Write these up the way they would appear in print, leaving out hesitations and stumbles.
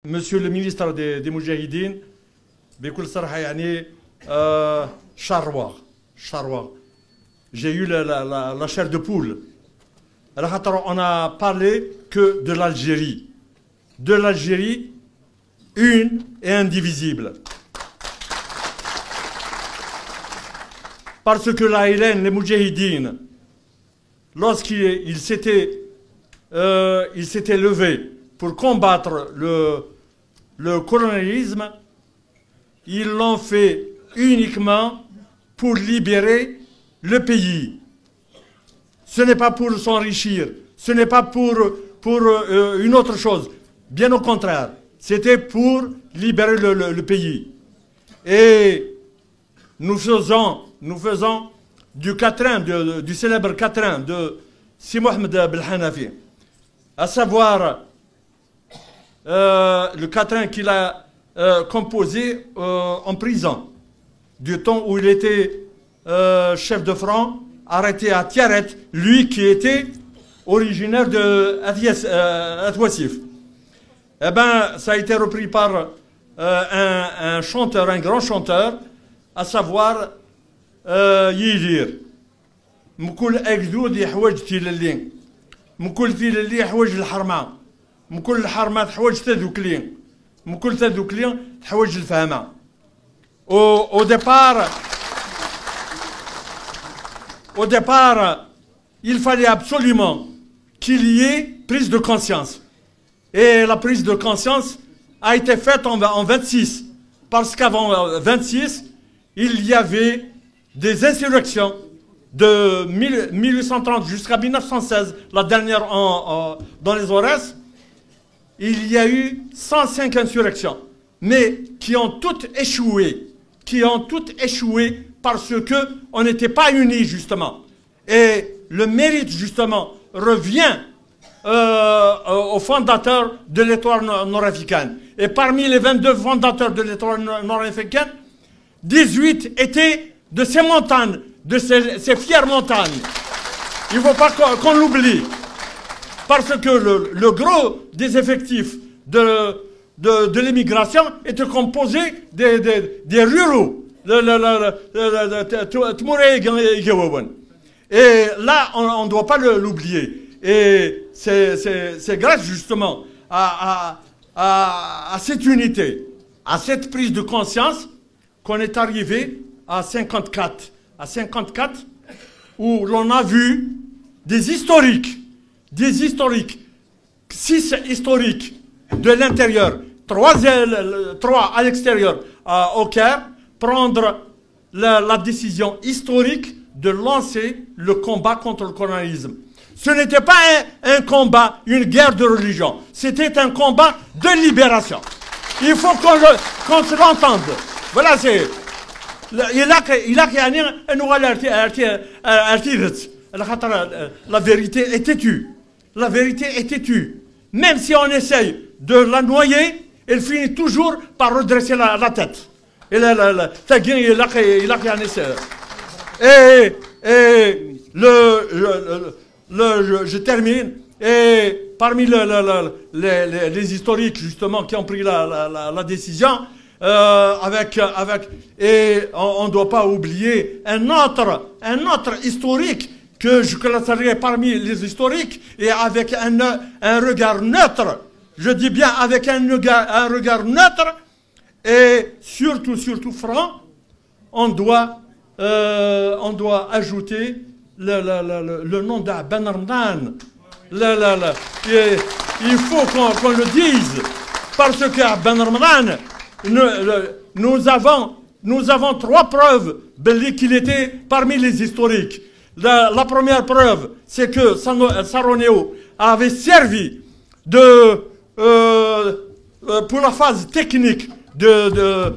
Monsieur le ministre des Moudjahidines, بكل صراحة يعني شروار. J'ai eu la chair de poule. On a parlé que de l'Algérie. De l'Algérie, une et indivisible. Parce que la Hélène, les Moudjahidines, lorsqu'ils s'étaient levés pour combattre le colonialisme, ils l'ont fait uniquement pour libérer le pays. Ce n'est pas pour s'enrichir, ce n'est pas pour une autre chose. Bien au contraire, c'était pour libérer le pays. Et nous faisons du quatrain, du célèbre quatrain de Si Mohamed Belhanafi, à savoir le quatrain qu'il a composé en prison, du temps où il était chef de front, arrêté à Tiaret, lui qui était originaire de Atwassif. Eh bien, ça a été repris par un chanteur, un grand chanteur, à savoir Yidir. مكل أجدود يحوج تيللين مكل تيللي يحوج الحرمة مكل الحرمة تحوج تذوكلين مكل تذوكلين تحوج الفهمة. Au départ, il fallait absolument qu'il y ait prise de conscience. Et la prise de conscience a été faite en 26. Parce qu'avant 26, il y avait des insurrections de 1830 jusqu'à 1916, la dernière dans les Aurès. Il y a eu 105 insurrections, mais qui ont toutes échoué. Parce qu'on n'était pas unis, justement. Et le mérite, justement, revient aux fondateurs de l'étoile nord-africaine. Et parmi les 22 fondateurs de l'étoile nord-africaine, 18 étaient de ces montagnes, de ces fières montagnes. Il ne faut pas qu'on l'oublie. Parce que le gros des effectifs de l'immigration était composé des ruraux. Et là, on ne doit pas l'oublier. Et c'est grâce justement à cette unité, à cette prise de conscience qu'on est arrivé à 54. À 54, où l'on a vu des historiques, 6 historiques de l'intérieur, 3 à l'extérieur, au Caire, prendre la décision historique de lancer le combat contre le colonialisme. Ce n'était pas un combat, une guerre de religion, c'était un combat de libération. Il faut qu'on se l'entende. Voilà, c'est... La vérité est têtue. La vérité est têtue. Même si on essaye de la noyer, elle finit toujours par redresser la tête. Et je termine. Et parmi les historiques justement qui ont pris la décision, et on ne doit pas oublier un autre historique que je classerai parmi les historiques et avec un regard neutre. Je dis bien avec un regard neutre et surtout franc. On doit ajouter le nom d'Aben Ramadan. Il faut qu'on le dise parce qu'Aben Ramadan, nous avons 3 preuves qu'il était parmi les historiques. La première preuve, c'est que Saroneo avait servi pour la phase technique de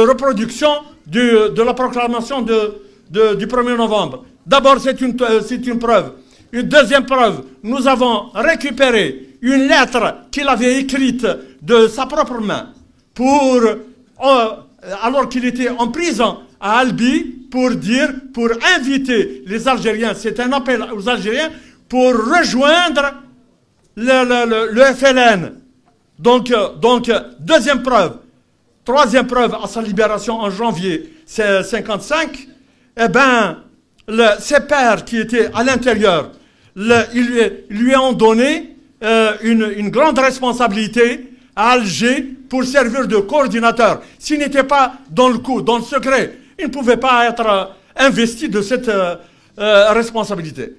reproduction de la proclamation du 1er novembre. D'abord, c'est une preuve. Une deuxième preuve, nous avons récupéré une lettre qu'il avait écrite de sa propre main alors qu'il était en prison à Albi pour inviter les Algériens, c'est un appel aux Algériens pour rejoindre le FLN. Donc, deuxième preuve. Troisième preuve à sa libération en janvier 1955, eh ben, ses pères qui étaient à l'intérieur, ils lui ont donné une grande responsabilité à Alger pour servir de coordinateur. S'il n'était pas dans le coup, dans le secret, il ne pouvait pas être investi de cette responsabilité.